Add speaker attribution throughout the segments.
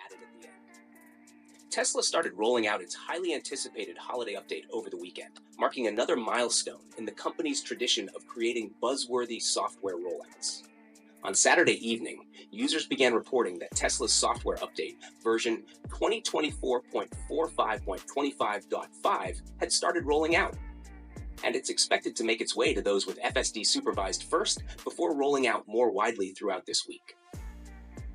Speaker 1: added at the end. Tesla started rolling out its highly anticipated holiday update over the weekend, marking another milestone in the company's tradition of creating buzzworthy software rollouts. On Saturday evening, users began reporting that Tesla's software update, version 2024.45.25.5, had started rolling out. And it's expected to make its way to those with FSD Supervised first before rolling out more widely throughout this week.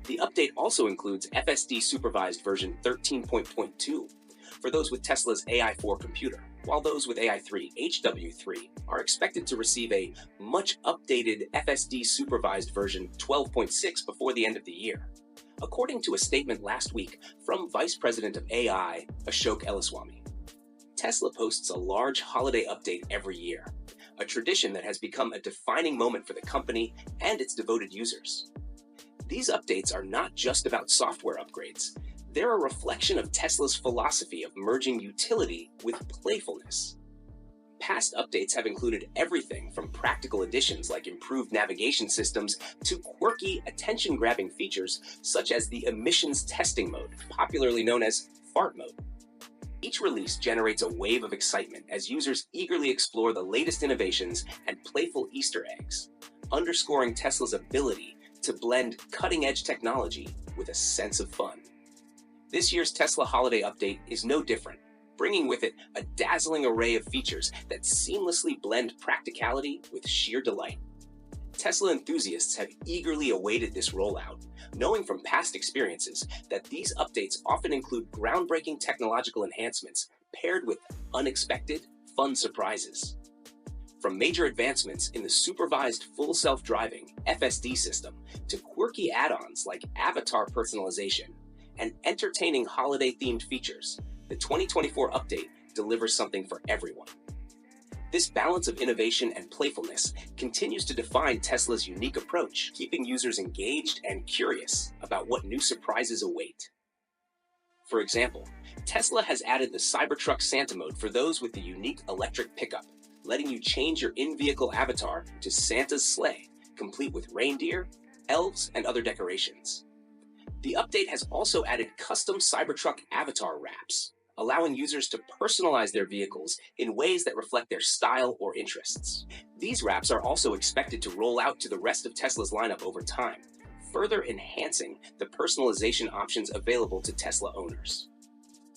Speaker 1: The update also includes FSD Supervised version 13.2 for those with Tesla's AI4 computer, while those with AI3 HW3 are expected to receive a much updated FSD Supervised version 12.6 before the end of the year, according to a statement last week from Vice President of AI, Ashok Ellaswamy. Tesla posts a large holiday update every year, a tradition that has become a defining moment for the company and its devoted users. These updates are not just about software upgrades. They're a reflection of Tesla's philosophy of merging utility with playfulness. Past updates have included everything from practical additions like improved navigation systems to quirky, attention-grabbing features such as the emissions testing mode, popularly known as fart mode. Each release generates a wave of excitement as users eagerly explore the latest innovations and playful Easter eggs, underscoring Tesla's ability to blend cutting-edge technology with a sense of fun. This year's Tesla holiday update is no different, bringing with it a dazzling array of features that seamlessly blend practicality with sheer delight. Tesla enthusiasts have eagerly awaited this rollout, knowing from past experiences that these updates often include groundbreaking technological enhancements paired with unexpected, fun surprises. From major advancements in the supervised full self-driving FSD system to quirky add-ons like avatar personalization and entertaining holiday-themed features, the 2024 update delivers something for everyone. This balance of innovation and playfulness continues to define Tesla's unique approach, keeping users engaged and curious about what new surprises await. For example, Tesla has added the Cybertruck Santa mode for those with the unique electric pickup, letting you change your in-vehicle avatar to Santa's sleigh, complete with reindeer, elves, and other decorations. The update has also added custom Cybertruck avatar wraps, allowing users to personalize their vehicles in ways that reflect their style or interests. These wraps are also expected to roll out to the rest of Tesla's lineup over time, further enhancing the personalization options available to Tesla owners.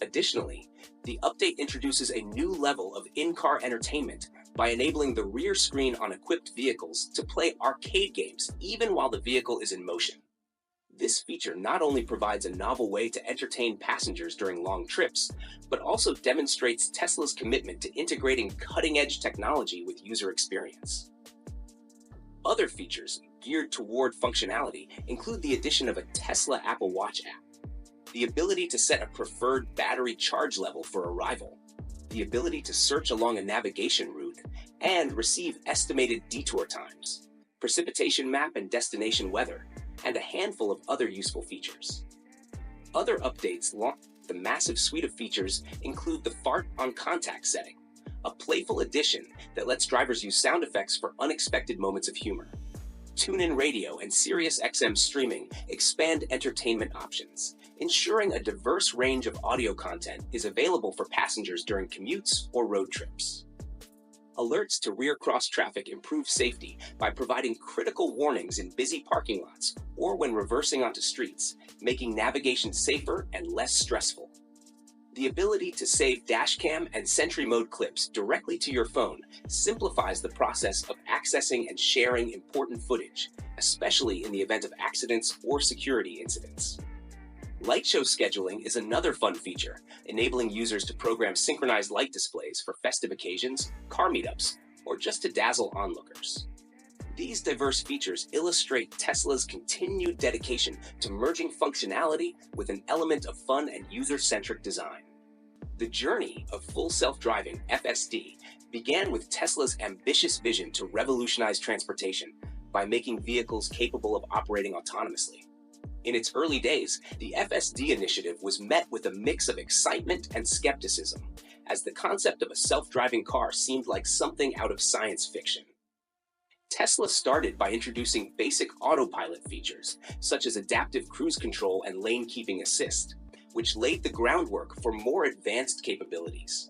Speaker 1: Additionally, the update introduces a new level of in-car entertainment by enabling the rear screen on equipped vehicles to play arcade games even while the vehicle is in motion. This feature not only provides a novel way to entertain passengers during long trips, but also demonstrates Tesla's commitment to integrating cutting-edge technology with user experience. Other features geared toward functionality include the addition of a Tesla Apple Watch app, the ability to set a preferred battery charge level for arrival, the ability to search along a navigation route, and receive estimated detour times, precipitation map and destination weather, and a handful of other useful features. Other updates launch the massive suite of features include the Fart on Contact setting, a playful addition that lets drivers use sound effects for unexpected moments of humor. TuneIn Radio and SiriusXM streaming expand entertainment options, ensuring a diverse range of audio content is available for passengers during commutes or road trips. Alerts to rear cross traffic improve safety by providing critical warnings in busy parking lots or when reversing onto streets, making navigation safer and less stressful. The ability to save dashcam and Sentry mode clips directly to your phone simplifies the process of accessing and sharing important footage, especially in the event of accidents or security incidents. Light show scheduling is another fun feature, enabling users to program synchronized light displays for festive occasions, car meetups, or just to dazzle onlookers. These diverse features illustrate Tesla's continued dedication to merging functionality with an element of fun and user-centric design. The journey of full self-driving FSD began with Tesla's ambitious vision to revolutionize transportation by making vehicles capable of operating autonomously. In its early days, the FSD initiative was met with a mix of excitement and skepticism, as the concept of a self-driving car seemed like something out of science fiction. Tesla started by introducing basic autopilot features, such as adaptive cruise control and lane keeping assist, which laid the groundwork for more advanced capabilities.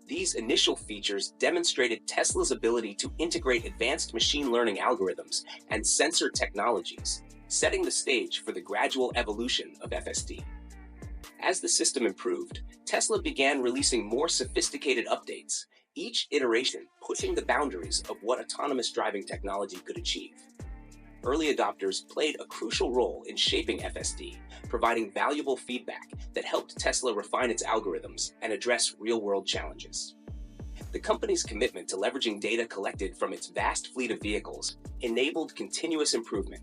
Speaker 1: These initial features demonstrated Tesla's ability to integrate advanced machine learning algorithms and sensor technologies, setting the stage for the gradual evolution of FSD. As the system improved, Tesla began releasing more sophisticated updates, each iteration pushing the boundaries of what autonomous driving technology could achieve. Early adopters played a crucial role in shaping FSD, providing valuable feedback that helped Tesla refine its algorithms and address real-world challenges. The company's commitment to leveraging data collected from its vast fleet of vehicles enabled continuous improvement,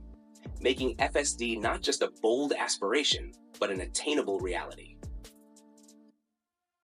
Speaker 1: making FSD not just a bold aspiration, but an attainable reality.